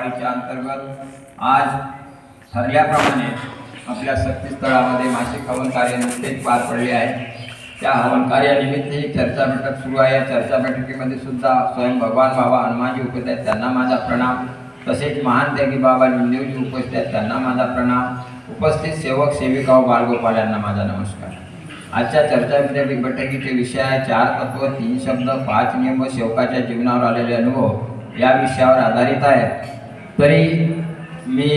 वारीच्या अंतर्गत आज ठरल्याप्रमाणे आपल्या शक्तीस्थळामध्ये मासिक हवन कार्य नुकतेच पार पडले आहे। त्या हवन कार्यानिमित्त ही चर्चा बैठक सुरू आहे। या चर्चा बैठकीमध्ये सुद्धा स्वयं भगवान बाबा हनुमानजी उपस्थित आहेत, त्यांना माझा प्रणाम। तसेच महान त्यागी बाबा लिंदेवजी उपस्थित आहेत, त्यांना माझा प्रणाम। उपस्थित सेवक सेविका व बालगोपाल यांना माझा नमस्कार। आजच्या चर्चा बैठकीचे विषय आहे 4 तत्व 3 शब्द 5 नियम व सेवकाच्या जीवनावर आलेले अनुभव या विषयावर आधारित आहे। तरी मी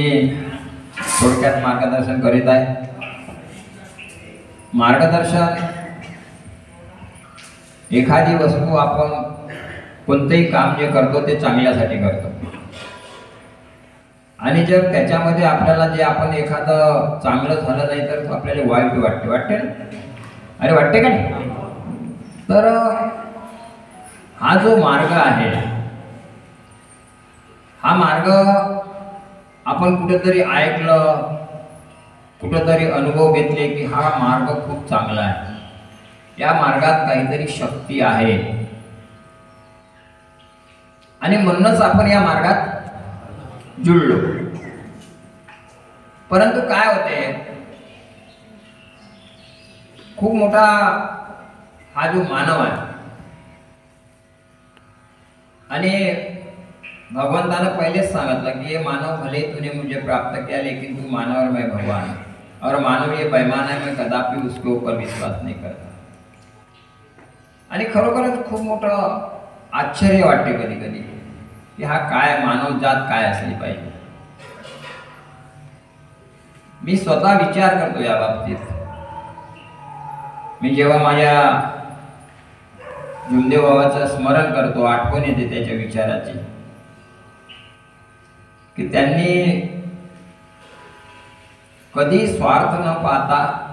थोडक्यात मार्गदर्शन करीत आहे। मार्गदर्शन, एखादी वस्तू आपण कोणतेही काम जे करतो ते चांगल्यासाठी करतो आणि जर त्याच्यामध्ये आपल्याला जे आपण एखादं चांगलं झालं नाही तर आपल्याला वाईट वाटते ना? अरे वाटते का नाही? तर हा जो मार्ग आहे, हा मार्ग आपण कुठेतरी ऐकलं, कुठेतरी अनुभव घेतले की हा मार्ग खूप चांगला आहे, या मार्गात काहीतरी शक्ती आहे आणि म्हणूनच आपण या मार्गात जुळलो। परंतु काय होते, खूप मोठा हा जो मानव आहे आणि भगवंताने पहिलेच सांगितलं की ये मानव भले तूने मुझे प्राप्त किया लेकिन तू मानव और मैं भगवान, और मानव ये बेईमान है, मैं कदापि उसके ऊपर विश्वास नहीं करता। आणि खरोखरच खूप मोठं आश्चर्य वाटते कधी कधी की हा काय मानव जात काय असली पाहिजे। मी स्वतः विचार करतो या बाबतीत। मी जेव्हा माझ्या जुमदेव बाबाचं स्मरण करतो, आठवण येते त्याच्या विचाराची की त्यांनी कधी स्वार्थ न पाहता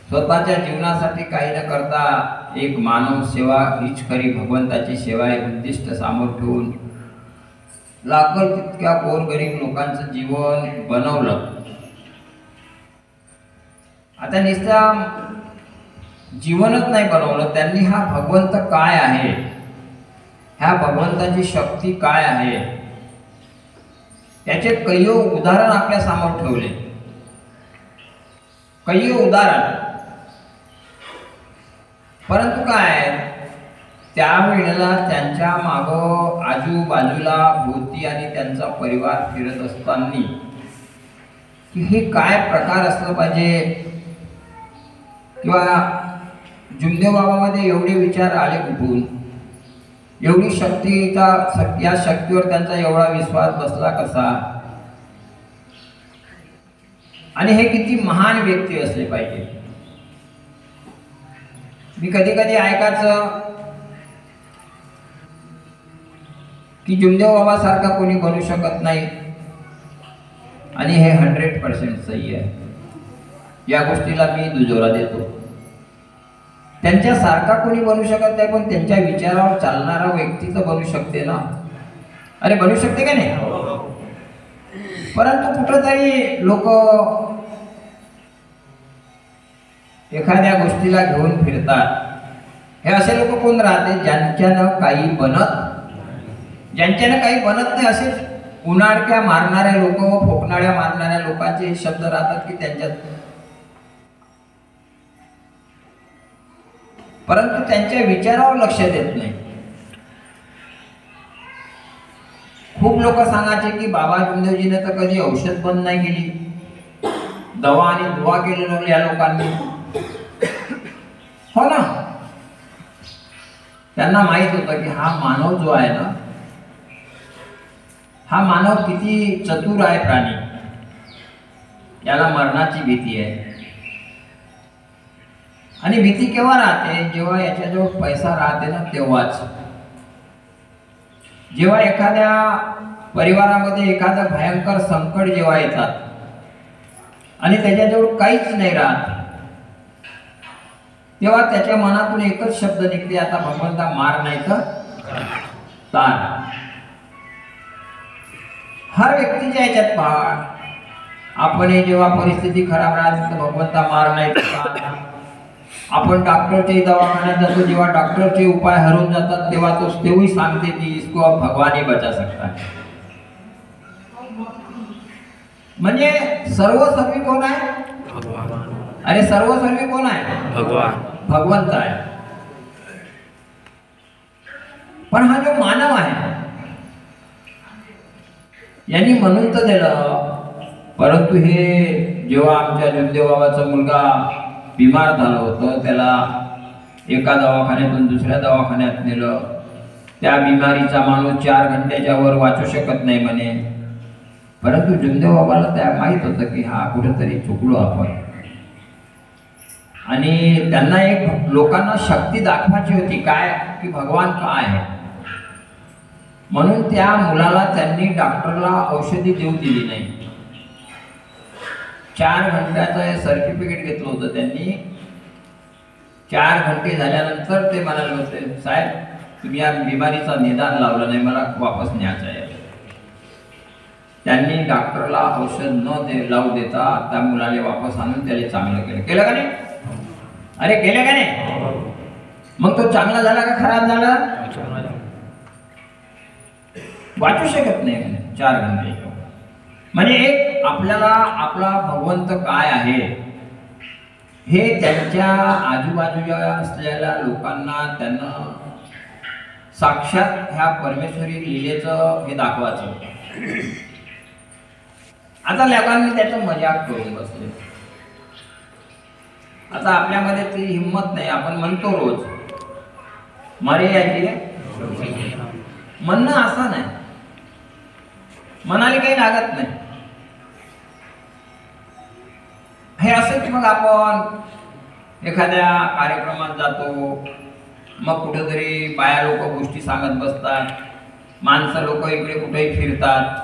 स्वतःच्या जीवनासाठी काही न करता एक मानव सेवा हीच खरी भगवंताची सेवा हे उद्दिष्ट समोर ठेवून लागल तितक्या गोरगरीब लोकांचं जीवन बनवलं। आता नुसतं जीवनच नाही बनवलं त्यांनी, हा भगवंत काय आहे, ह्या भगवंताची शक्ती काय आहे त्याचे काही उदाहरण आपल्या समोर ठेवले, काही उदाहरण। परंतु काय, त्यावेळेला त्यांच्या मागं आजूबाजूला भोवती आणि त्यांचा परिवार फिरत असताना की हे काय प्रकार असलं पाहिजे, किंवा जुमदेव बाबामध्ये एवढे विचार आले कुठून, एवढी शक्तीचा या शक्तीवर त्यांचा एवढा विश्वास बसला कसा, आणि हे किती महान व्यक्ती असले पाहिजे। मी कधी कधी ऐकायचं की जुमदेव बाबा सारखा कोणी बनू शकत नाही, आणि हे 100% सही आहे। या गोष्टीला मी दुजोरा देतो। त्यांच्यासारखा कोणी बनू शकत नाही, पण त्यांच्या विचारावर चालणारा व्यक्ती तर बनू शकते ना? अरे बनू शकते का नाही? परंतु कुठंतरी लोक एखाद्या गोष्टीला घेऊन फिरतात। हे असे लोक कोण राहते, ज्यांच्यानं काही बनत नाही, असे उन्हाळक्या मारणाऱ्या लोक व फोकणाऱ्या मारणाऱ्या लोकांचे हे शब्द राहतात की त्यांच्यात, परंतु त्यांच्या विचारावर लक्ष देत नाही। खूप लोक सांगायचे की बाबा जुमदेवजीने तर कधी औषध बंद नाही केली, दवा आणि दुवा केलेलं या लोकांनी, हो ना? त्यांना माहित होतं की हा मानव जो आहे ना, हा मानव किती चतुर आहे प्राणी, याला मरणाची भीती आहे। आणि भीती केव्हा राहते, जेव्हा याच्याजवळ पैसा राहते ना तेव्हाच। जेव्हा एखाद्या परिवारामध्ये एखादं भयंकर संकट जेव्हा येतात आणि त्याच्याजवळ काहीच नाही राहत, तेव्हा त्याच्या मनातून एकच शब्द निघते, आता भगवंता मार नाही तर तार। हर व्यक्तीच्या याच्यात पहा, आपण जेव्हा परिस्थिती खराब राहते तर भगवंता मार नाही तर तार, आपण डॉक्टरच्याही दवाखान्यात जातो, जेव्हा डॉक्टरचे उपाय हरवून जातात तेव्हा तेही सांगते की इसको अब भगवान ही बचा सकता है. म्हणजे सर्वस्वी कोण आहे? भगवान. अरे सर्वस्वी कोण आहे? भगवान. भगवंत आहे. पण हा जो मानव आहे यांनी म्हणून तर दिलं, परंतु हे जेव्हा आमच्या जुंदेव बाबाचा मुलगा बिमार झाला होतं, त्याला एका दवाखान्यातून दुसऱ्या दवाखान्यात नेलं. त्या बिमारीचा माणूस 4 घंट्याच्या वर वाचू शकत नाही म्हणे. परंतु जुंदेव बाबाला त्या माहीत होतं की हा कुठेतरी चुकलो आपण, आणि त्यांना एक लोकांना शक्ती दाखवायची होती काय की भगवान काय आहे. म्हणून त्या मुलाला त्यांनी डॉक्टरला औषधी देऊ दिली नाही. 4 घंट्याचं सर्टिफिकेट घेतलं होतं त्यांनी. 4 घंटे झाल्यानंतर ते म्हणाले होते, साहेब तुम्ही या बिमारीचा निदान लावलं नाही, मला वापस न्यायचं आहे. त्यांनी डॉक्टरला औषध न लावू देता त्या मुलाला वापस आणून त्याला चांगलं केलं. केलं का नाही? अरे केलं का नाही? मग तो चांगला झाला का खराब झाला? वाचू शकत नाही 4 घंटे. म्हणजे एक आपल्याला आपला भगवंत काय आहे हे त्यांच्या आजूबाजूला असलेल्या लोकांना त्यांना साक्षात ह्या परमेश्वरी लीलेचं हे दाखवायचं. आता लोकांनी त्याचं मजाक करून बसले. आता आपल्यामध्ये ती हिंमत नाही. आपण म्हणतो रोज मरे याची म्हणणं असं नाही, मनाला काही लागत नाही. हे असंच मग आपण एखाद्या कार्यक्रमात जातो, मग कुठेतरी बाया लोक गोष्टी सांगत बसतात, माणसं लोक इकडे कुठेही फिरतात,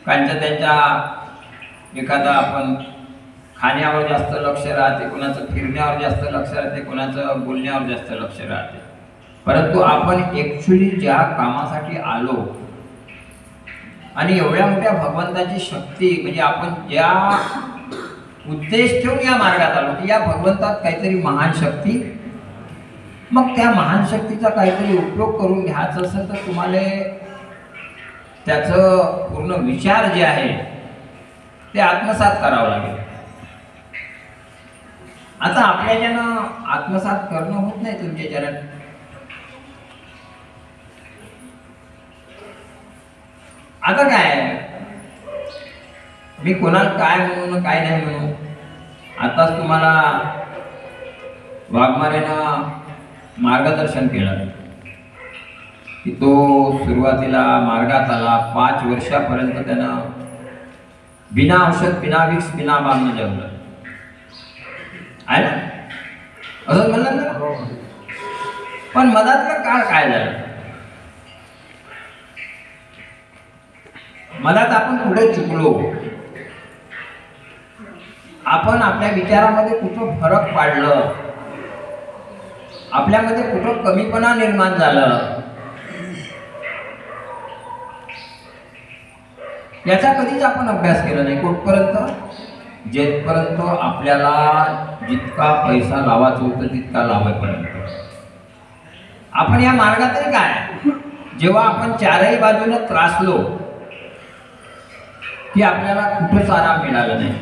त्यांच्या एखादा आपण खाण्यावर जास्त लक्ष राहते, कोणाचं फिरण्यावर जास्त लक्ष राहते, कोणाचं बोलण्यावर जास्त लक्ष राहते. परंतु आपण ॲक्च्युली ज्या कामासाठी आलो आणि एवढ्या मोठ्या भगवंताची शक्ती, म्हणजे आपण ज्या उद्देश ठेवून या मार्गात आलो की या भगवंतात काहीतरी महान शक्ती, मग त्या महान शक्तीचा काहीतरी उपयोग करून घ्यायचा असेल तर तुम्हाला त्याचं पूर्ण विचार जे आहे ते आत्मसात करावं लागेल. आता आपल्याच्यानं आत्मसात करणं होत नाही तुमच्या चरण. आता काय मी कोणाला काय म्हणू काय नाही म्हणू. आताच तुम्हाला वाघमारेनं मार्गदर्शन केलं की तो सुरुवातीला मार्गात आला, 5 वर्षापर्यंत त्यानं बिना औषध बिना विक्स बिना बांधणं जगलं आहे ना, असं म्हणलं ना. पण मधातलं काळ काय झालं? मधात आपण पुढे चुकलो, आपण आपल्या विचारामध्ये कुठं फरक पाडलं, आपल्यामध्ये कुठं कमीपणा निर्माण झालं, याचा कधीच आपण अभ्यास केला नाही. कुठपर्यंत? जेथपर्यंत आपल्याला जितका पैसा लावायचा होता तितका लावायपर्यंत. आपण या मार्गातही काय, जेव्हा आपण 4ही बाजूने त्रासलो की आपल्याला कुठंच आराम मिळाला नाही,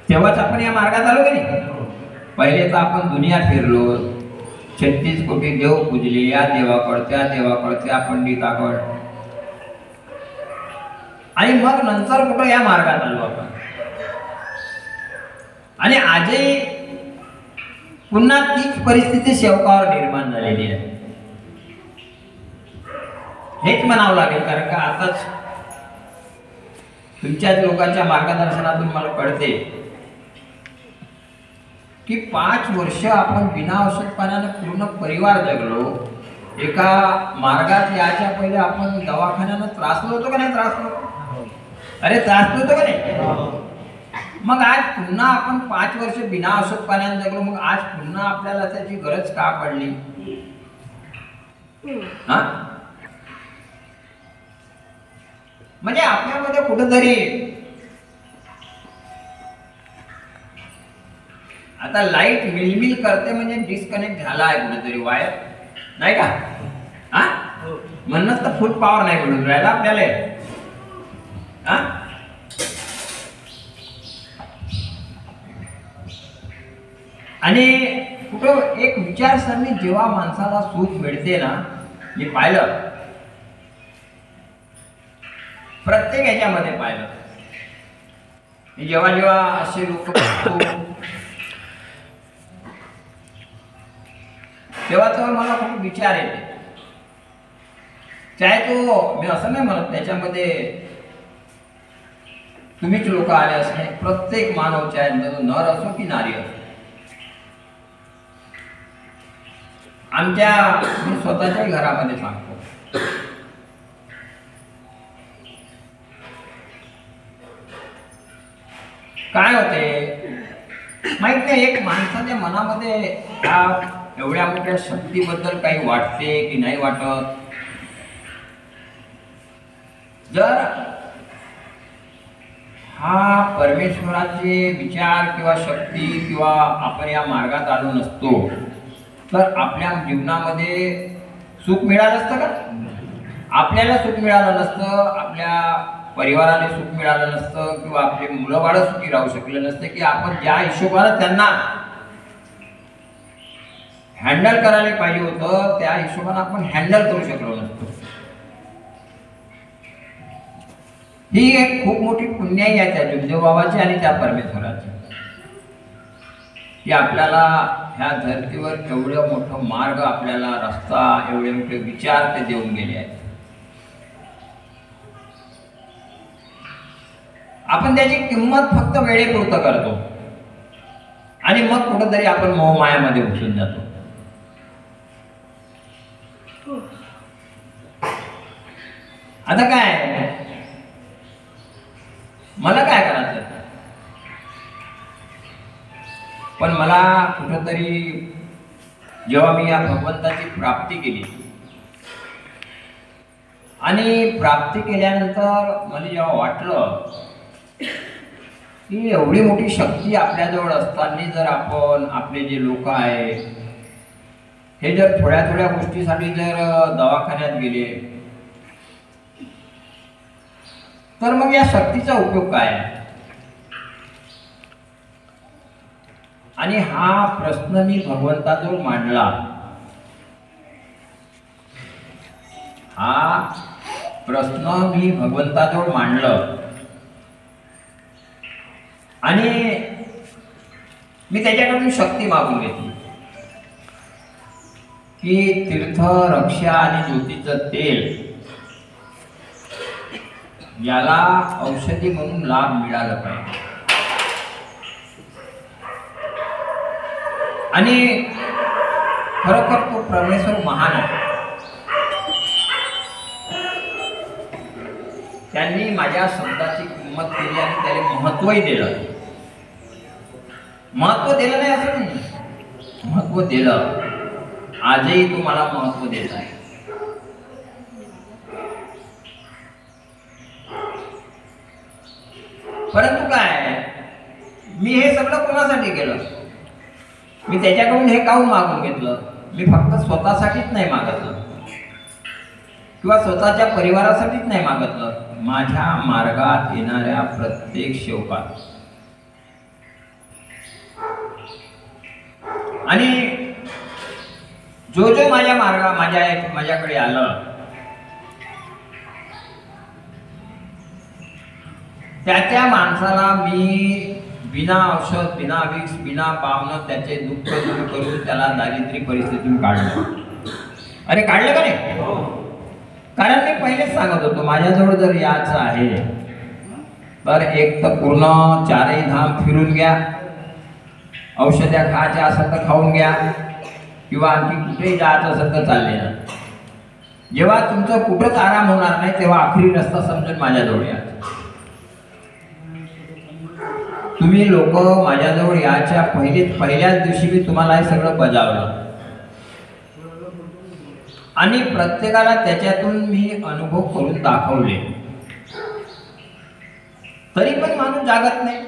तेव्हाच आपण या मार्गात आलो की नाही. पहिले तर आपण दुनिया फिरलो, 36 कोटी देव पूजले, या देवाकड त्या देवाकड त्या पंडिताकड, आणि मग नंतर कुठं या मार्गात आलो आपण. आणि आजही पुन्हा तीच परिस्थिती सेवकावर निर्माण झालेली आहे. हेच म्हणावं लागेल, कारण का आताच तुमच्याच लोकांच्या मार्गदर्शनातून मला कळते की 5 वर्ष आपण बिना औषध पाण्याने पूर्ण परिवार जगलो. एका मार्गात याच्या पहिले आपण दवाखान्यानं त्रासलो होतो का नाही? त्रासलो. अरे त्रासलो होतो का नाही? मग आज पुन्हा आपण 5 वर्ष बिना औषध पाण्याने जगलो, मग आज पुन्हा आपल्याला त्याची गरज का पडली? हा, म्हणजे आपल्यामध्ये कुठेतरी आता लाईट मिलमिल करते म्हणजे डिस्कनेक्ट झाला आहे कुठेतरी वायर, नाही का? हा, म्हणूनच तर फुल पॉवर नाही मिळून राहिला आपल्याला. हा, आणि कुठं एक विचारसरणी जेव्हा माणसाला सुख मिळते ना, मी पाहिलं प्रत्येक ह्याच्यामध्ये पाहिलं, जेव्हा जेव्हा असे लोक तेव्हा तेव्हा मला खूप विचार येते. चाहे तो, मी असं नाही म्हणत त्याच्यामध्ये तुम्हीच लोक आले असं नाही, प्रत्येक मानव चाहे नर असो की नारी असो. आमच्या, मी स्वतःच्या घरामध्ये सांगतो, काय होते माहित नाही, एक माणसाच्या मनामध्ये एवढ्या मोठ्या शक्तीबद्दल काही वाटते की नाही वाटत. जर हा परमेश्वराचे विचार किंवा शक्ती किंवा आपण या मार्गात आलो नसतो तर आपल्या जीवनामध्ये सुख मिळालं असतं का? आपल्याला सुख मिळालं नसतं, आपल्या परिवाराला सुख मिळालं नसतं, किंवा आपले मुलं बाळं सुखी राहू शकले नसते की आपण ज्या हिशोबाने त्यांना हँडल करायला पाहिजे होतं त्या हिशोबाने आपण हँडल करू शकलो नसतो. ही एक खूप मोठी पुण्याई आहे त्या जुमदेव बाबाची आणि त्या परमेश्वराची, की आपल्याला ह्या धर्तीवर एवढं मोठं मार्ग, आपल्याला रस्ता, एवढे मोठे विचार ते देऊन गेले आहेत. आपण त्याची किंमत फक्त वेळेपुरतं करतो आणि मग कुठंतरी आपण मोहमायामध्ये घुसून जातो. आता काय, मला काय करायचं, पण मला कुठंतरी जेव्हा मी या भगवंताची प्राप्ती केली आणि प्राप्ती केल्यानंतर मला जेव्हा वाटलं की एवढी मोठी शक्ती आपल्याजवळ असताना जर आपण, आपले जे लोक आहे हे जर थोड्या थोड्या गोष्टीसाठी जर दवाखान्यात गेले तर मग या शक्तीचा उपयोग काय आहे? आणि हा प्रश्न मी भगवंताजवळ मांडला. हा प्रश्न मी भगवंताजवळ मांडलं आणि मी त्याच्याकडून शक्ती मागून घेतली की तीर्थ, रक्षा आणि ज्योतीचं तेल याला औषधी म्हणून लाभ मिळाला पाहिजे. आणि खरोखर तो परमेश्वर महान आहे. त्यांनी माझ्या शब्दाची किंमत केली आणि त्याला महत्वही दिलं. महत्व दिलं नाही असं नाही, महत्व दिलं. आजही तू मला महत्व देत आहे. परंतु काय, मी हे सगळं कोणासाठी केलं? मी त्याच्याकडून हे काहून मागून घेतलं? मी फक्त स्वतःसाठीच नाही मागितलं किंवा स्वतःच्या परिवारासाठीच नाही मागितलं, माझ्या मार्गात येणाऱ्या प्रत्येक सेवकात. आणि जो जो माझ्याकडे आलं त्या माणसाला मी बिना औषध, बिना विक्स, बिना पावनं त्याचे दुःख दूर करून त्याला दारिद्र्य परिस्थितीतून काढलं. अरे काढलं का नाही? कारण मी पहिलेच सांगत होतो, माझ्याजवळ जर यायचं आहे तर एक तर पूर्ण चारही धाम फिरून घ्या, औषध्या खायच्या असेल तर खाऊन घ्या, किंवा आणखी कुठेही जायचं असेल तर चालले जा. जेव्हा तुमचं कुठंच आराम होणार नाही तेव्हा आखरी रस्ता समजून माझ्याजवळ या. तुम्ही लोक माझ्याजवळ याच्या पहिल्याच दिवशी मी तुम्हाला हे सगळं बजावलं आणि प्रत्येकाला त्याच्यातून मी अनुभव करून दाखवले, तरी पण माणूस जागत नाही.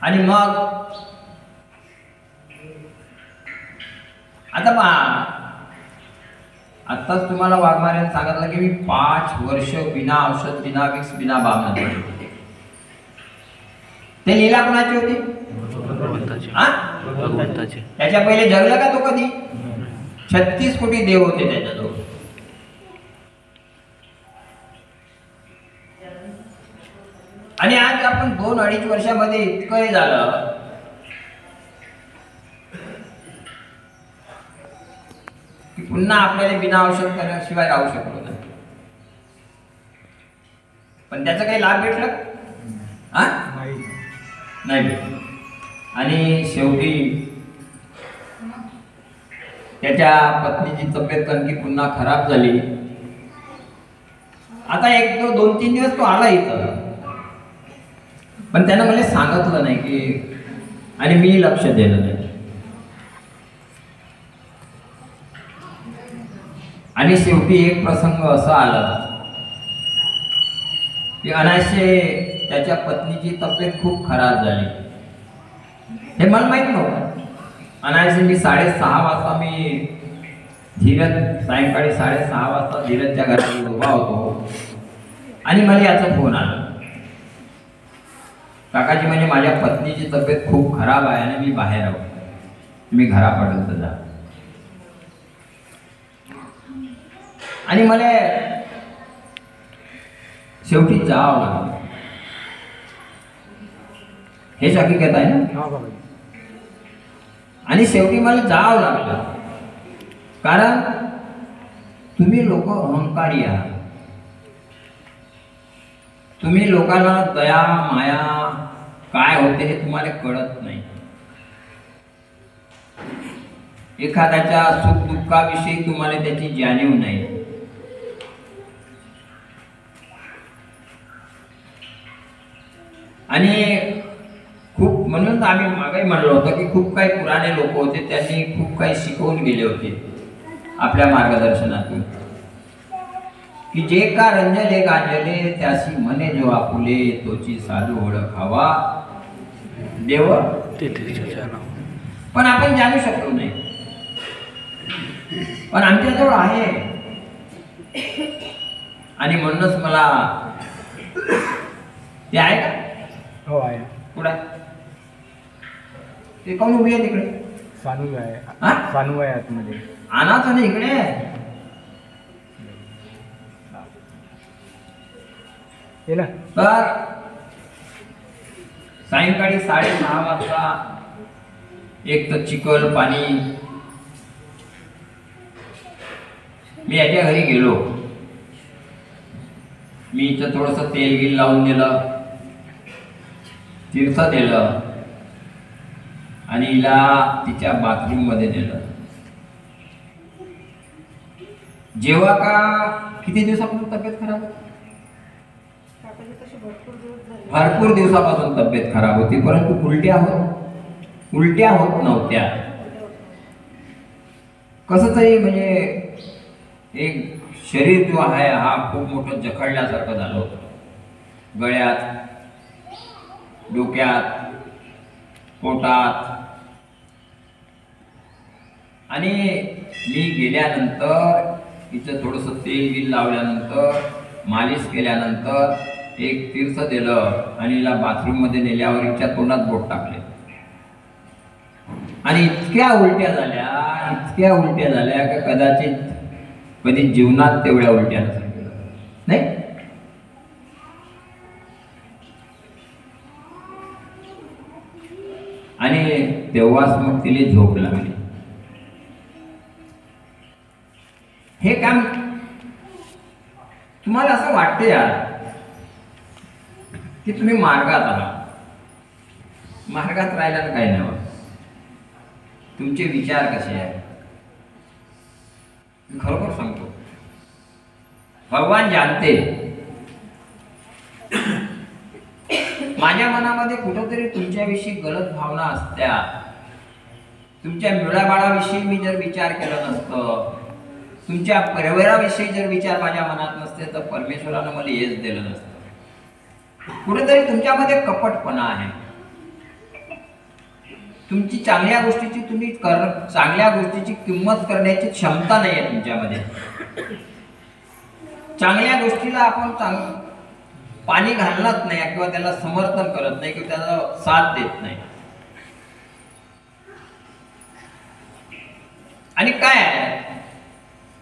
आणि मग आता पहा, आत्ताच तुम्हाला वाघमाऱ्याने सांगितलं की मी 5 वर्ष बिना औषध, बिना विक्स, बिना बाम ते लीला कोणाची होती? भगवंताची. त्याच्या पहिले जगलं का तो कधी? 36 कोटी देव होते त्याच्याजवळ. आणि आज आपण 2-2.5 वर्षामध्ये इतकं हे झालं की पुन्हा आपल्याला बिना औषध करण्याशिवाय राहू शकलो नाही. पण त्याचा काही लाभ भेटला नाही भेटला. आणि शेवटी त्याच्या पत्नीची तब्येत आणखी पुन्हा खराब झाली. आता 2-3 दिवस तो आला इथं, पण त्यानं मला सांगितलं नाही की, आणि मी लक्ष दिलं नाही. आणि शेवटी एक प्रसंग असा आला की अनायासे त्याच्या पत्नीची तब्येत खूप खराब झाली. हे मला माहित नव्हतं. अनायासे मी 6:30 वाजता मी धीरज, सायंकाळी 6:30 वाजता धीरजच्या घरात उभा होतो आणि मला याचा फोन आला, काकाजी म्हणजे माझ्या पत्नीची तब्येत खूप खराब आहे आणि मी बाहेर आहो, मी घरापर्यंत जा. आणि मला शेवटी जावं लागलं. हेच हकीकत आहे ना. आणि शेवटी मला जावं लागलं, कारण तुम्ही लोक अहंकारी आहात. तुम्ही लोकांना दया माया काय होते हे तुम्हाला कळत नाही. एखाद्याच्या सुख दुःखाविषयी तुम्हाला त्याची जाणीव नाही. आणि खूप, म्हणून आम्ही मागे म्हणलो होतो की खूप काही पुराणे लोक होते, त्यांनी खूप काही शिकवून गेले होते आपल्या मार्गदर्शनातून, की जे का रंजले गांजले त्यासी म्हणे जो आपुले, तोची साधू ओळखावा देव तेथे. पण आपण जाणू शकलो नाही. पण आमच्याजवळ आहे. आणि म्हणूनच मला ते आहे का? हो आहे. कुठे ते कोण उभी आहे तिकडे? सानू आहे. सानू आहे आतमध्ये. आणाच ना इकडे. तर सायंकाळी 6:30 वाजता एक तर चिखल पाणी, मी याच्या घरी गेलो. मी इथं थोडंसं तेल गिल लावून दिलं, तीर्थ दिलं आणि हिला तिच्या बाथरूम मध्ये नेलं. जेव्हा का किती दिवसापासून तब्येत खराब होती? भरपूर दिवसापासून तब्येत खराब होती, परंतु उलट्या होत नव्हत्या. कसं तरी म्हणजे एक शरीर जो आहे हा खूप मोठं जखडल्यासारखं झालं होतं. गळ्यात, डोक्यात, पोटात. आणि मी गेल्यानंतर इथं थोडंसं तेल गिल लावल्यानंतर, मालिश केल्यानंतर एक तीर्थ दिलं आणि हिला बाथरूम मध्ये नेल्यावर हिच्या तोंडात बोट टाकले. आणि इतक्या उलट्या झाल्या की कदाचित कधी जीवनात तेवढ्या उलट्या नाही. आणि तेव्हाच मग तिला झोप लागली. हे काम तुम्हाला असं वाटते यार की तुम्ही मार्गात आहात. मार्गात राहिल्यानं काही नाही. तुमचे विचार कसे आहेत? खरोखर सांगतो, भगवान जाणते. माझ्या मनामध्ये कुठंतरी तुमच्याविषयी गलत भावना असत्या. तुमच्या मुलाबाळाविषयी मी जर विचार केला नसतं, तुमच्या परिवाराविषयी जर विचार माझ्या मनात नसते, तर परमेश्वरानं मला हेच दिलं नसतं. कुठेतरी तुमच्यामध्ये कपटपणा आहे. तुमची चांगल्या गोष्टीची चांगल्या गोष्टीची किंमत करण्याची क्षमता नाही आहे तुमच्यामध्ये. चांगल्या गोष्टीला आपण पाणी घालत नाही किंवा त्याला समर्थन करत नाही किंवा त्याला साथ देत नाही. आणि काय आहे,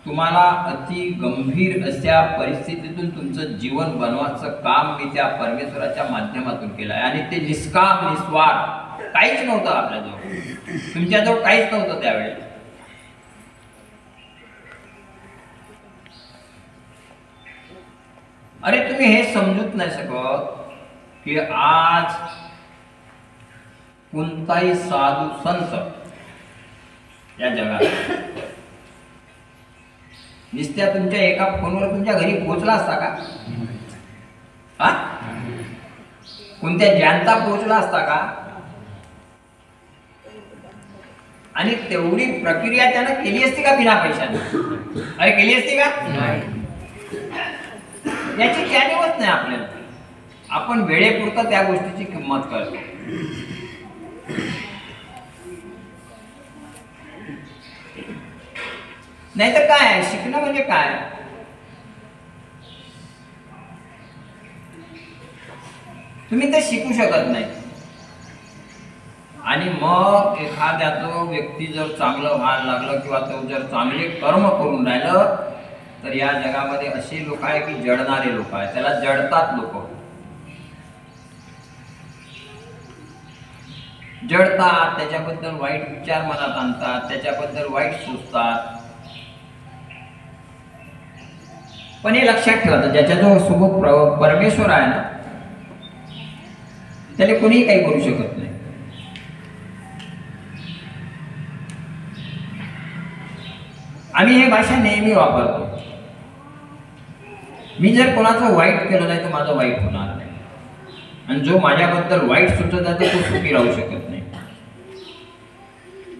तुम्हाला अति गंभीर अशा परिस्थितीतून तुमचं जीवन बनवायचं काम मी त्या परमेश्वराच्या माध्यमातून केलं आहे. आणि ते निष्काम निस्वार्थ, काहीच नव्हतं आपल्याजवळ, तुमच्याजवळ काहीच नव्हतं त्यावेळेला. अरे तुम्ही हे समजूच नाही शकत की आज कोणताही साधू संत या जगात नुसत्या तुमच्या एका फोनवर तुमच्या घरी पोहोचला असता का? हा, कोणत्या ज्यांचा पोहोचला असता का? आणि तेवढी प्रक्रिया त्यानं केली असती का बिना पैशाने? अरे केली असती का? याची जाणीवच नाही आपल्याला. आपण वेळेपुरतं त्या गोष्टीची किंमत करतो. नाही तर काय शिकणं म्हणजे काय? तुम्ही ते शिकू शकत नाही. आणि मग एखाद्या जो व्यक्ती जर चांगलं व्हायला लागलं किंवा तो जर चांगले कर्म करून राहिलं तर या जगामध्ये असे लोक आहे की जडणारे लोक आहे, त्याला जडतात लोक, जडतात, त्याच्याबद्दल वाईट विचार मनात आणतात, त्याच्याबद्दल वाईट सोचतात. पण हे लक्षात ठेवायचं, ज्याच्याजवळ सोबत परमेश्वर आहे ना त्याला कोणीही काही करू शकत नाही. आम्ही हे भाषा नेहमी वापरतो, मी जर कोणाचं वाईट केलं नाही तर माझं वाईट होणार नाही, आणि जो माझ्याबद्दल वाईट सुचत आहे तो सुखी राहू शकत नाही.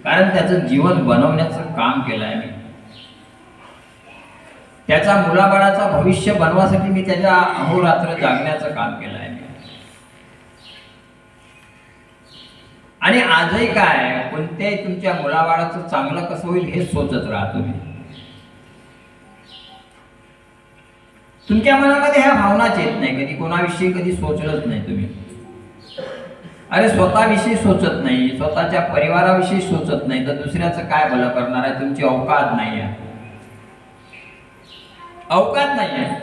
कारण त्याचं जीवन बनवण्याचं काम केलं आहे मी, त्याचा मुलाबाळाचा भविष्य बनवासाठी मी त्याच्या अहोरात्र जागण्याचं काम केलं आहे. आणि आजही काय, कोणत्याही तुमच्या मुलाबाळाचं चांगलं कसं होईल हे सोचत राहा तुम्ही. तुमच्या मनामध्ये ह्या भावनाच येत नाही, कधी कोणाविषयी कधी सोचलंच नाही तुम्ही. अरे स्वतःविषयी सोचत नाही, स्वतःच्या परिवाराविषयी सोचत नाही, तर दुसऱ्याचं काय भलं करणार आहे? तुमची अवकात नाही आहे, अवकात नाही आहे.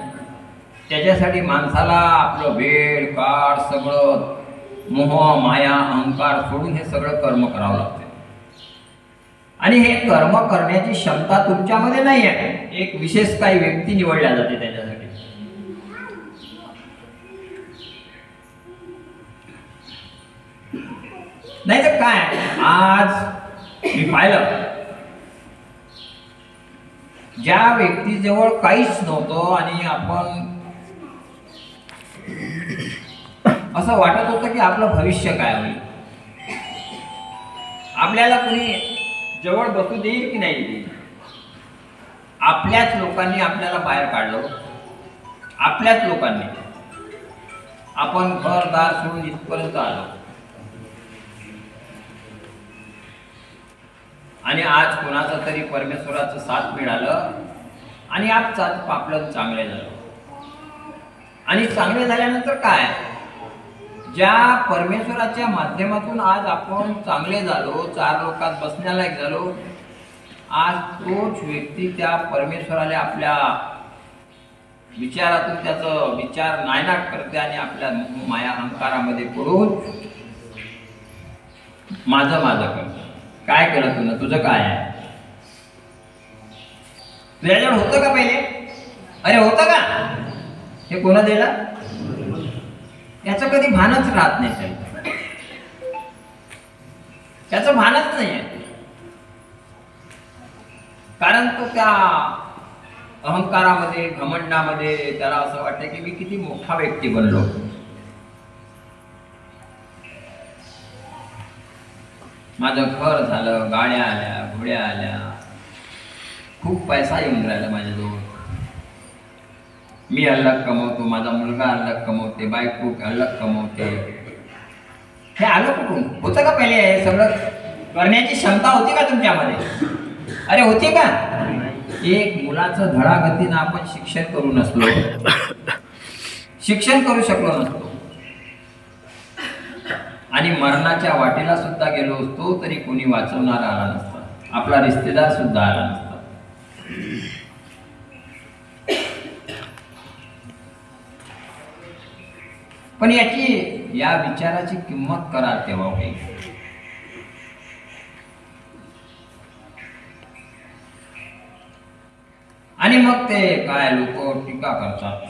त्याच्यासाठी माणसाला आपलं वेळ काळ सगळं मोह माया अहंकार सोडून हे सगळं कर्म करावं लागतं. आणि हे कर्म करण्याची क्षमता तुमच्यामध्ये नाही आहे. एक विशेष काही व्यक्ती निवडल्या जाते त्याच्यासाठी. नाही तर काय, आज मी पाहिलं ज्या व्यक्तीजवळ काहीच नव्हतं आणि आपण असं वाटत होतं की आपलं भविष्य काय होईल, आपल्याला कुणी जवळ बसू देईल की नाही देईल, आपल्याच लोकांनी आपल्याला बाहेर काढलं. आपल्याच लोकांनी आपण घरदार सोडून इथपर्यंत आलो. आणि आज कोणाचं तरी परमेश्वराचं साथ मिळालं आणि आज आपलं चांगले झालं. आणि चांगले झाल्यानंतर काय, ज्या परमेश्वराच्या माध्यमातून आज आपण चांगले झालो, चार लोकात बसण्यालायक झालो, आज तोच व्यक्ती त्या परमेश्वराला आपल्या विचारातून त्याचं विचार नायनाट करते आणि आपल्या माया अहंकारामध्ये पडून माझं करतं. काय केलं तुला, तुझं काय आहे? तुझ्याजवळ होतं का पहिले? अरे होतं का? हे कोणा दिला? याचं कधी भानच राहत नाही, त्याचं भानच नाही आहे. कारण तो त्या अहंकारामध्ये घमंडामध्ये त्याला असं वाटतं की मी किती मोठा व्यक्ती बनलो. माझं घर झालं, गाड्या आल्या, घोड्या आल्या, खूप पैसा येऊन राहिला माझ्याजवळ, मी अलग कमवतो, माझा मुलगा अलग कमवते, बायको अलग कमवते. हे आलं कुठून? होतं का पहिले हे सगळं? करण्याची क्षमता होती का तुमच्यामध्ये? अरे होती का? एक मुलाचं धडागतीनं आपण शिक्षण करू नसलो, शिक्षण करू शकलो नसतो आणि मरणाच्या वाटेला सुद्धा गेलो असतो तरी कोणी वाचवणार आला नसता, आपला रिश्तेदार सुद्धा आला नसता. पण या विचाराची किंमत करा तेव्हा होईल. आणि मग ते काय लोक टीका करतात.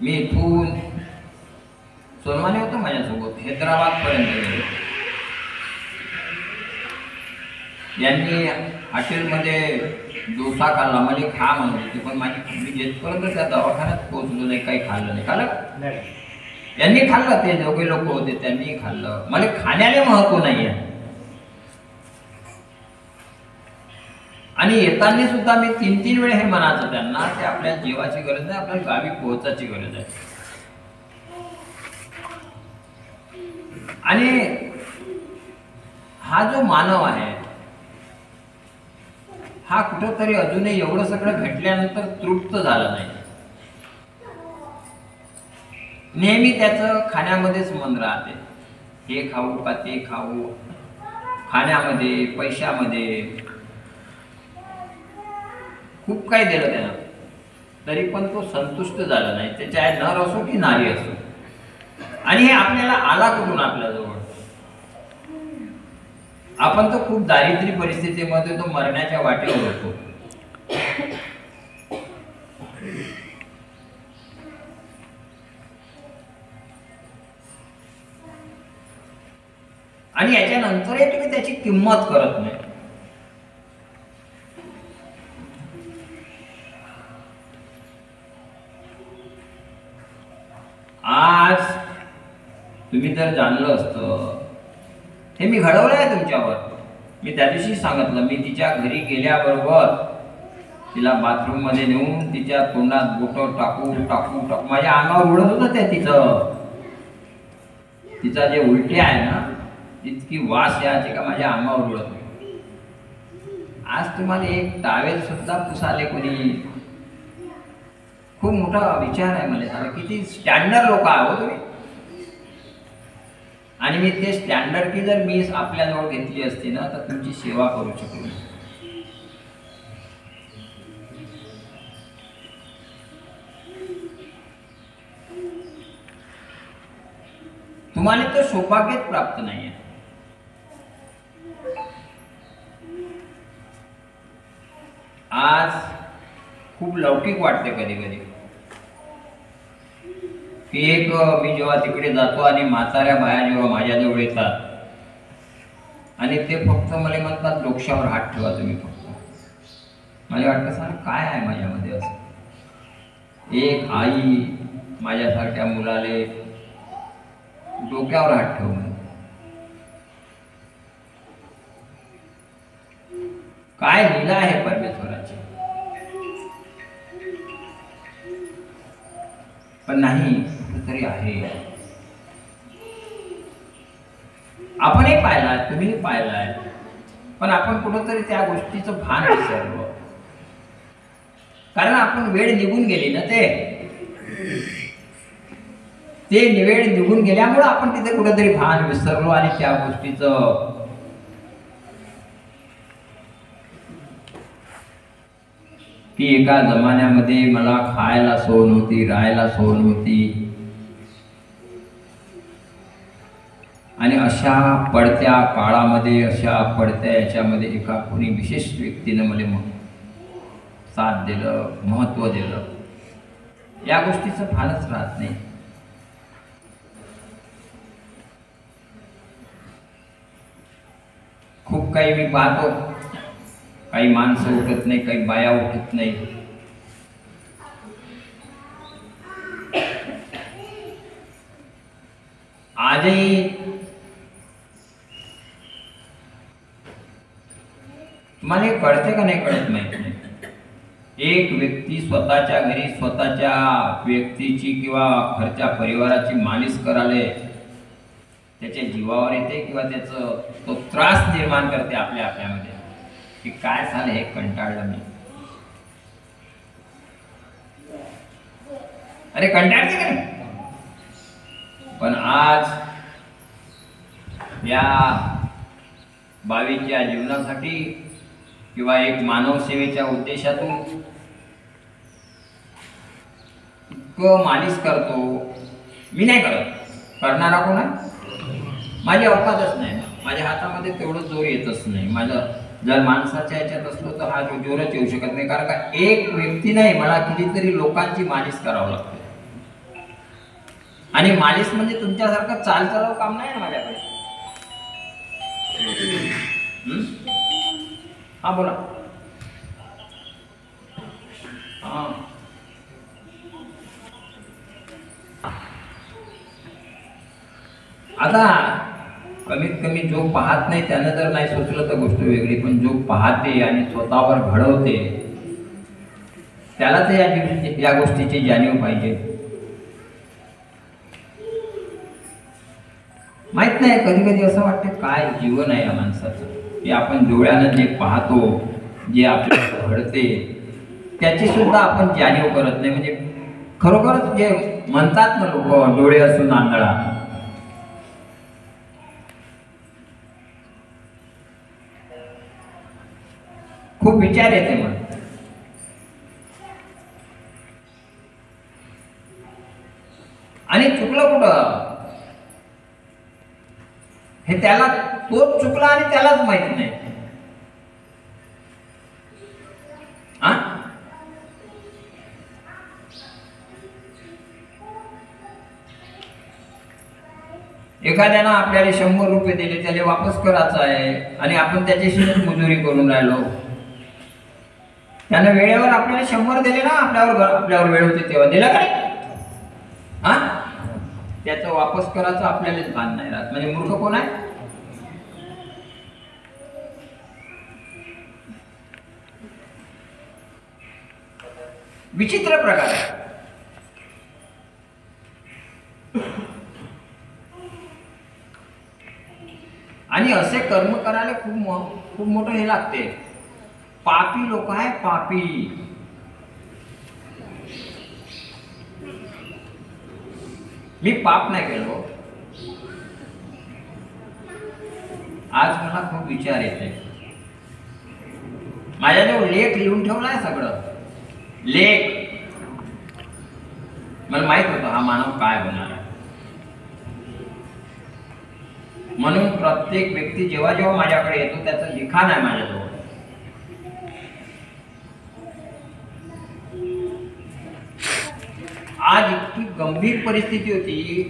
मी इथून सोनवाने होतो माझ्यासोबत, हैदराबाद पर्यंत गेलो. यांनी हॉटेलमध्ये डोसा खाल्ला, म्हणजे खा म्हणत होते, पण माझी मी जेथपर्यंत त्या दवाखान्यात पोहोचलो नाही, काही खाल्लं नाही. खाल्लं यांनी खाल्लं, ते दोघे लोक होते त्यांनी खाल्लं. मला खाण्याला महत्व नाही आहे. आणि येताना सुद्धा मी 3-3 वेळे हे म्हणायचं त्यांना की आपल्या जीवाची गरज नाही, आपल्याला गावी पोहोचायची गरज आहे. आणि हा जो मानव आहे हा कुठंतरी अजूनही एवढं सगळं घडल्यानंतर तृप्त झाला नाही. नेहमी त्याचं खाण्यामध्येच मन राहते. हे खाऊ का ते खाऊ, खाण्यामध्ये, पैशामध्ये खूप काही दिलं त्यानं, तरी पण तो संतुष्ट झाला नाही. त्याच्या नर असो की नारी असो. आणि हे आपल्याला आला कुठून? आपल्याजवळ आपण तर खूप दारिद्र्य परिस्थितीमध्ये तो मरण्याच्या वाटेवर होतो. आणि याच्यानंतरही तुम्ही त्याची किंमत करत नाही. आज तुम्ही जर जाणलं असतं, हे मी घडवलं आहे तुमच्यावर. मी त्या दिवशी सांगितलं, मी तिच्या घरी गेल्याबरोबर तिला बाथरूम मध्ये नेऊन तिच्या तोंडात बोटं टाकू टाकू टाकू माझ्या अंगावर उडत होतं ते तिचा जे उलटे आहे ना, इतकी वास यायची का माझ्या अंगावर उडत होती. आज तुम्हाला एक टावेल सुद्धा पुसाले कोणी, खूप मोठा विचार आहे मला. किती स्टँडर्ड लोक आहे हो तुम्ही. आणि मी ते स्टँडर्ड की जर मी आपल्याजवळ घेतली असती ना तर तुमची सेवा करू शकलो. तुम्हाला तर सौभाग्यच प्राप्त नाहीये. आज खूप लौकिक वाटते कधी कधी की एक मी जेव्हा तिकडे जातो आणि म्हाताऱ्या बाया जेव्हा माझ्याजवळ येतात आणि ते फक्त मला म्हणतात डोक्यावर हात ठेवा तुम्ही फक्त. मला वाटतं सर काय आहे माझ्यामध्ये असं. एक आई माझ्यासारख्या मुलाले डोक्यावर हात ठेवून काय लीला आहे परमेश्वराची. पण नाही, कुठेतरी आहे. आपणही पाहिलाय, तुम्ही पाहिलाय, पण आपण कुठेतरी त्या गोष्टीचं भान विसरलो. कारण आपण वेळ निघून गेली ना, ते वेळ निघून गेल्यामुळे आपण तिथे कुठेतरी भान विसरलो आणि त्या गोष्टीचं की एका जमान्यामध्ये मला खायला सोन होती, राहायला सोन होती, आणि अशा पडत्या काळामध्ये, अशा पडत्या याच्यामध्ये एका कोणी विशेष व्यक्तीनं मला साथ दिलं, महत्त्व दिलं. या गोष्टीचं भानच राहत नाही. खूप काही मी पाहतो, काही माणसं उठत नाही, काही बाया उठत नाही. आजही तुम्हाला हे कळते का नाही कळत माहित नाही. एक व्यक्ती स्वतःच्या घरी स्वतःच्या व्यक्तीची किंवा घरच्या परिवाराची मालिश कराले त्याच्या जीवावर येते किंवा त्याचं तो त्रास निर्माण करते आपल्यामध्ये की काय झालं हे कंटाळलं मी. अरे कंटाळते का नाही? पण आज या बावीच्या जीवनासाठी किंवा एक मानव सेवेच्या उद्देशातून इतकं मालिश करतो. मी नाही करत, करणारा कोण आहे? माझी अवकाशच नाही, माझ्या हातामध्ये तेवढं जोर येतच नाही. माझं जर माणसाच्या ह्याच्यात असलो तर हा जोरच येऊ शकत नाही, कारण का एक व्यक्ती नाही, मला कितीतरी लोकांची मालिश करावं लागते. आणि मालिश म्हणजे तुमच्यासारखं चालचलाव काम नाही ना माझ्याकडे. हा बोला. हा आता कमीत कमी जो पाहत नाही त्यानं जर नाही सोचलं तर गोष्ट वेगळी, पण जो पाहते आणि स्वतःवर घडवते त्याला तर या गोष्टीची जाणीव पाहिजे. माहित नाही, कधी कधी असं वाटतं काय जीवन आहे या माणसाचं, की आपण डोळ्यानं जे पाहतो, जे आपल्याला घडते त्याची सुद्धा आपण जाणीव करत नाही. म्हणजे खरोखरच जे म्हणतात ना लोक, डोळे असून आंधळा. खूप विचार येते मग. आणि चुकलं कुठं हे त्याला, तोच चुकला आणि त्यालाच माहित नाही. एखाद्यानं आपल्याला 100 रुपये दिले, त्याला वापस करायचं आहे आणि आपण त्याच्याशी मजुरी करून राहिलो. त्यानं वेळेवर आपल्याला 100 दिले ना, आपल्यावर वेळ होते तेव्हा दिला का नाही? त्याचं वापस करायचं आपल्यालाच भान नाही राहत. म्हणजे मूर्ख कोण आहे? विचित्र प्रकार आहे. आणि असे कर्म करायला खूप मोठं हे लागते. पापी लोक आहे, पापी. मी पाप नाही केलो. आज मला खूप विचार येते. माझ्याजवळ लेख लिहून ठेवलाय सगळं लेख. मला माहित होतं हा मानव काय होणार आहे. म्हणून प्रत्येक व्यक्ती जेव्हा जेव्हा माझ्याकडे येतो त्याचं लिखाण आहे माझ्याजवळ. आज इतकी गंभीर परिस्थिती होती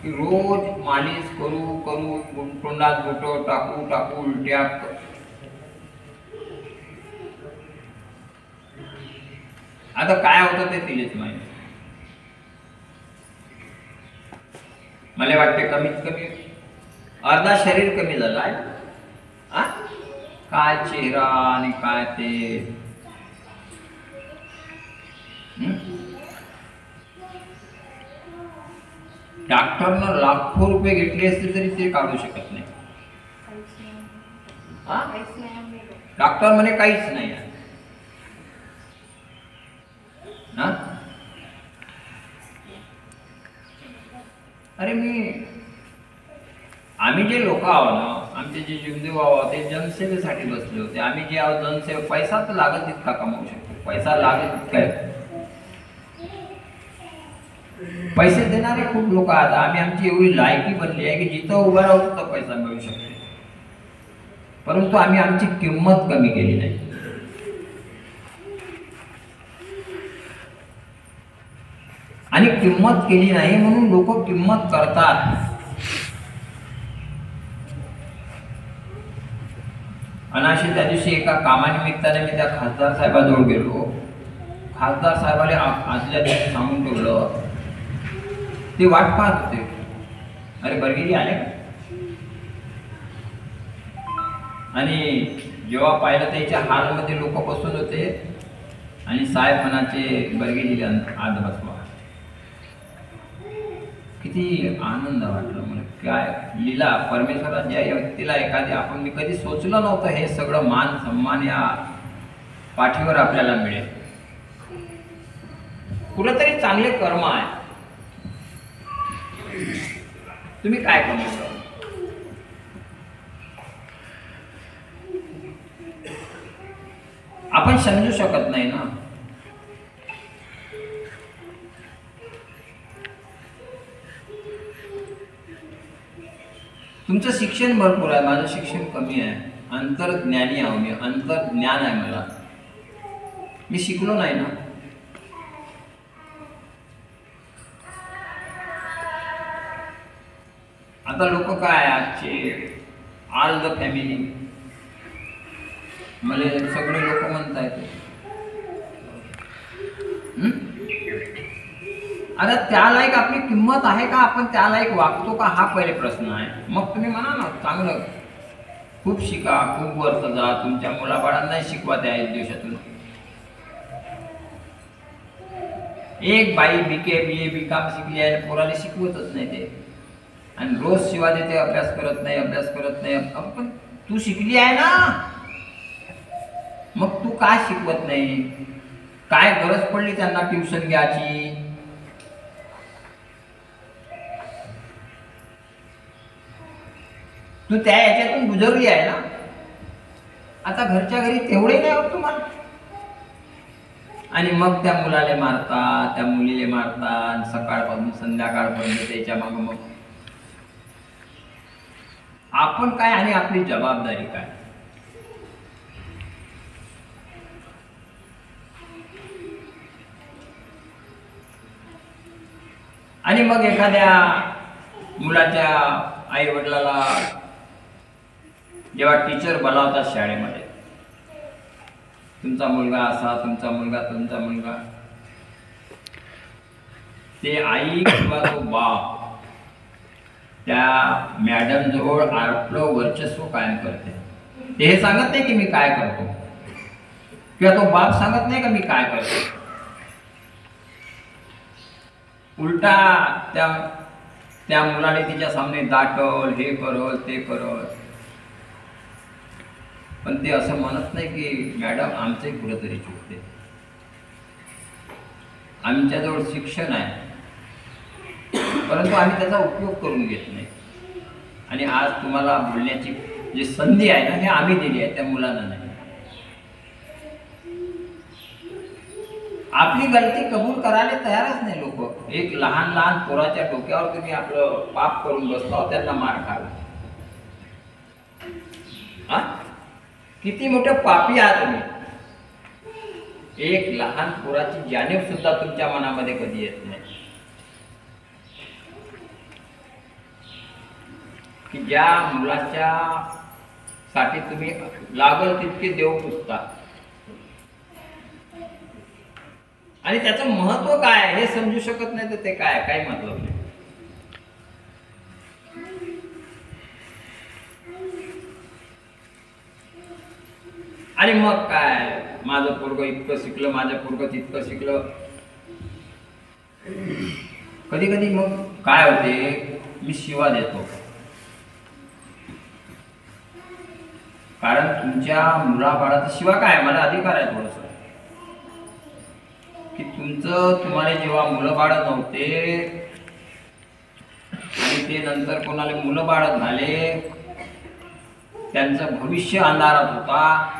की रोज मालिश करू करू, तोंडात बोटं टाकू टाकू, उलट्या. आता काय होतं ते तिलेच माहिती. मला वाटते कमीत कमी अर्धा शरीर कमी झालं आहे. काय चेहरा आणि काय ते. डॉक्टरनं लाखो रुपये घेतले असते तरी ते काढू शकत नाही. डॉक्टर म्हणे काहीच नाही आहे. अरे आम्ही जे लोक आहोत ना, आमचे जे जीवदेव आहोत ते जनसेवेसाठी बसले होते. आम्ही जे आहोत जनसेवा, पैसा तर लागत इतका कमावू शकतो, पैसा लागत इतका. पैसे देणारे खूप लोक आहेत. आमची एवढी लायकी बनली आहे की जिथं उभा राहू तिथं पैसा मिळू शकतो. परंतु आम्ही आमची किंमत कमी केली नाही. आणि किंमत केली नाही म्हणून लोक किंमत करतात. आणि अशी त्या दिवशी एका कामानिमित्ताने मी त्या खासदार साहेबाजवळ गेलो. खासदार साहेबाने आजल्या दिवशी सांगून ठेवलं, ते वाट पाहत होते. अरे बर्गेजी आले. आणि जेव्हा पाहिलं त्याच्या हॉलमध्ये लोक बसून होते आणि साहेब म्हणाचे बर्गेजीला आत बसवा. किती आनंद वाटला मला. काय लीला परमेश्वराच्या या व्यक्तीला एखाद्या आपण मी कधी सोचलं नव्हतं हे सगळं मान सन्मान या पाठीवर आपल्याला मिळेल. कुठेतरी चांगले कर्म आहे. तुम्ही काय कमवता? आपण समजू शकत नाही ना. तुमचं शिक्षण भरपूर आहे, माझं शिक्षण कमी आहे. अंतर्ज्ञानी आहो मी, अंतर्ज्ञान आहे मला. मी शिकलो नाही ना. आता लोक काय आजचे ऑल द फॅमिली मला सगळे लोक म्हणतायत आता त्याला एक आपली किंमत आहे का, आपण त्याला एक वागतो का, हा पहिले प्रश्न आहे. मग तुम्ही म्हणा ना चांगलं खूप शिका, खूप वर्ष जा, तुमच्या मुलाबाळांनाही शिकवा त्या एक दिवसातून. एक बाई BK BA BCom शिकली आहे, पोराला शिकवतच नाही ते, आणि रोज शिवा देते, अभ्यास करत नाही, अभ्यास करत नाही. पण तू शिकली आहे ना, मग तू काय शिकवत नाही? काय गरज पडली त्यांना ट्युशन घ्यायची? तू त्या याच्यातून गुजरली आहे ना. आता घरच्या घरी तेवढे नाही होत तुम्हाला, आणि मग त्या मुलाला मारता, त्या मुलीला मारता, सकाळपासून संध्याकाळपर्यंत त्याच्या मागं मग आपण काय आणि आपली जबाबदारी काय? आणि मग एखाद्या मुलाच्या आई वडिलाला जेव्हा टीचर बोलावतात शाळेमध्ये, तुमचा मुलगा असा, तुमचा मुलगा, ते आई किंवा तो बाप त्या मॅडम जवळ आपलं वर्चस्व कायम करते. ते हे सांगत नाही की मी काय करतो, किंवा तो बाप सांगत नाही का मी काय करतो. उलटा त्या मुलाने तिच्या सामने दाटल, हे करल, ते करल, पण ते असं म्हणत नाही की मॅडम आमचंही कुठेतरी चुकते, आमच्याजवळ शिक्षण आहे परंतु आम्ही त्याचा उपयोग करून घेत नाही. आणि आज तुम्हाला बोलण्याची जी संधी आहे ना, हे आम्ही दिली आहे, त्या मुलांना नाही. आपली गलती कबूल करायला तयारच नाही लोक. एक लहान लहान पोराच्या डोक्यावर तुम्ही आपलं पाप करून बसता, त्यांना मार खाला. किती मोठे पापी आहात तुम्ही. एक लहान पोराची जाणीव सुद्धा तुमच्या मनामध्ये कधी येत नाही की ज्या मुलाच्या साठी तुम्ही लागल तितके देव पुजता, आणि त्याचं महत्व काय हे समजू शकत नाही, तर ते काय मतलब नाही. आणि मग काय, माझं पोरगं इतकं शिकलं, माझं पोरगं तितकं शिकलं. कधी कधी मग काय होते, मी शिवा देतो, कारण तुमच्या मुलाबाळाचा शिवा काय, मला अधिकार आहे थोडस की तुम्हाला जेव्हा मुलं बाळ नव्हते आणि ते नंतर कोणाला मुलं बाळ झाले, त्यांचं भविष्य अंधारात होता.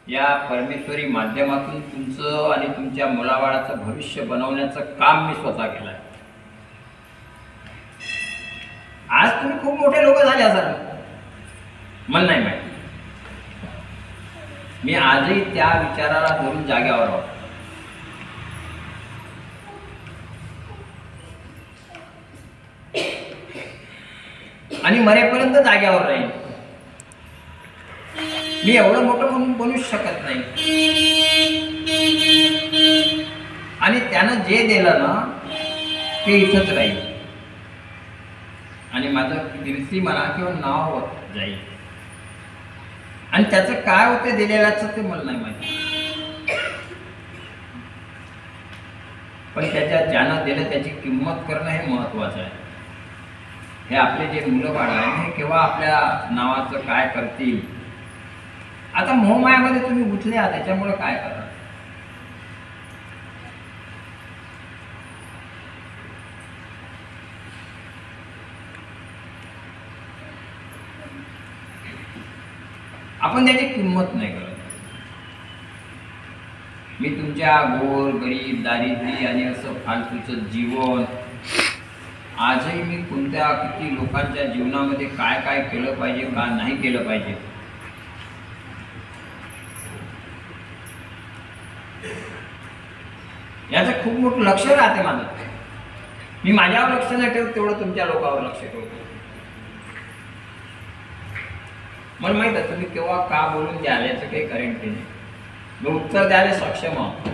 या परमेश्वरी माध्यमातून तुमचं आणि तुमच्या मुलाबाळाचं भविष्य बनवण्याचं काम मी स्वतः केलं आहे. आज तुम्ही खूप मोठे लोक झाले असाल, मला नाही माहिती. मी आजही त्या विचाराला धरून जाग्यावर आहोत. आणि मरेपर्यंत जाग्यावर राहील. मी एवढं मोठं म्हणून बनूच शकत नाही. आणि त्यानं जे दिलं ना ते इथंच राहील, आणि माझं कीर्ती म्हणा किंवा नाव होत जाईल. आणि त्याचं काय होते दिलेल्याचं ते मला नाही माहिती, पण त्याच्या ज्यानं दिलं त्याची किंमत करणं हे महत्वाचं आहे. हे आपले जे मुलं बाळ आहे हे केव्हा आपल्या नावाचं काय करतील. आता मोहमायामध्ये तुम्ही उठले आहात त्याच्यामुळे काय करा. आपण त्याची किंमत नाही करत. मी तुमच्या गोर गरीब दारिद्र्य आणि असं फालतूचं जीवन आजही मी कोणत्या किती लोकांच्या जीवनामध्ये काय काय केलं पाहिजे का नाही केलं पाहिजे याचं खूप मोठं लक्ष राहते माझं. मी माझ्यावर लक्ष नाही ठेवत तेवढं तुमच्या लोकांवर लक्ष ठेवतो. मला माहित आहे तुम्ही केव्हा का बोलून द्याल याचं काही करेंट नाही. मी उत्तर द्यायला सक्षम आहोत.